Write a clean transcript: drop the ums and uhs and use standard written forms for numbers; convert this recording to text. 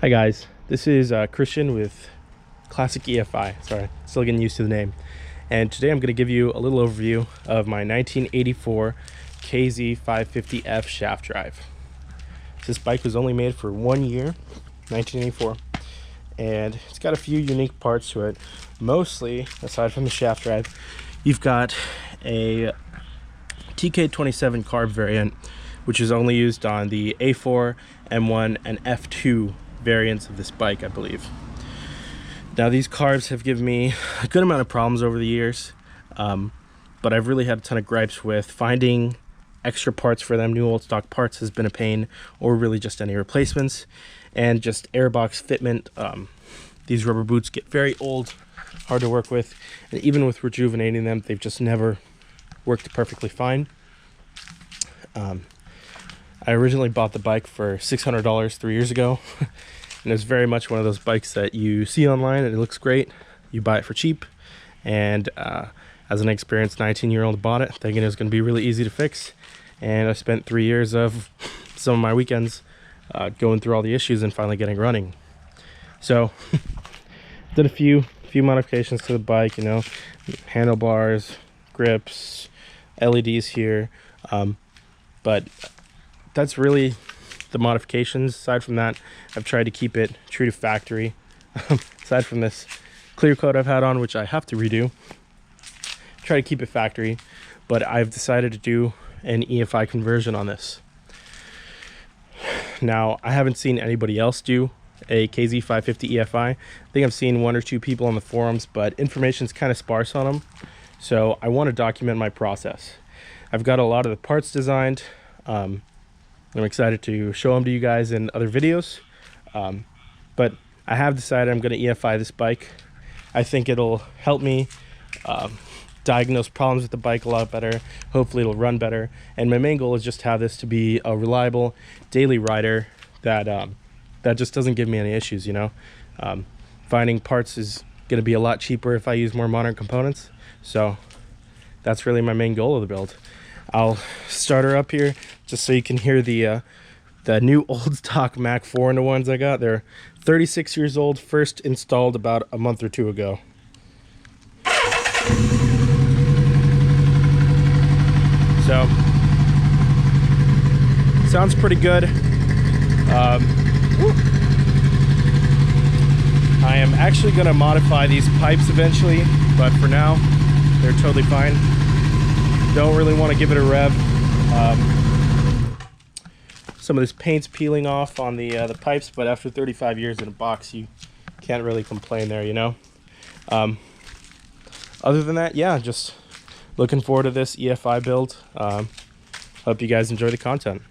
Hi guys, this is Christian with Classic EFI. Sorry, still getting used to the name. And today I'm going to give you a little overview of my 1984 KZ550F shaft drive. This bike was only made for 1 year, 1984, and it's got a few unique parts to it. Mostly, aside from the shaft drive, you've got a TK27 carb variant, which is only used on the A4, M1, and F2 variants of this bike, I believe. Now these carbs have given me a good amount of problems over the years, but I've really had a ton of gripes with finding extra parts for them. New old stock parts has been a pain, or really just any replacements, and just airbox fitment. These rubber boots get very old, hard to work with, and even with rejuvenating them, they've just never worked perfectly fine. I originally bought the bike for $600 3 years ago, and it's very much one of those bikes that you see online and it looks great. You buy it for cheap, and as an experienced 19-year-old bought it thinking it was going to be really easy to fix, and I spent 3 years of some of my weekends going through all the issues and finally getting running. So did a few modifications to the bike, you know, handlebars, grips, LEDs here, but that's really the modifications. Aside from that, I've tried to keep it true to factory. Aside from this clear coat I've had on, which I have to redo, try to keep it factory, but I've decided to do an EFI conversion on this. Now, I haven't seen anybody else do a KZ550 EFI. I think I've seen 1 or 2 people on the forums, but information's kind of sparse on them, so I want to document my process. I've got a lot of the parts designed. I'm excited to show them to you guys in other videos, but I have decided I'm going to EFI this bike. I think it'll help me diagnose problems with the bike a lot better. Hopefully it'll run better, and my main goal is just to have this to be a reliable daily rider that that just doesn't give me any issues, you know. Finding parts is going to be a lot cheaper if I use more modern components, so that's really my main goal of the build. I'll start her up here just so you can hear the new old stock Mac 4 into ones I got. They're 36 years old, first installed about a month or 2 ago. So, sounds pretty good. I am actually going to modify these pipes eventually, but for now, they're totally fine. Don't really want to give it a rev. Some of this paint's peeling off on the pipes, but after 35 years in a box, you can't really complain there, you know. Other than that, yeah, just looking forward to this EFI build. Hope you guys enjoy the content.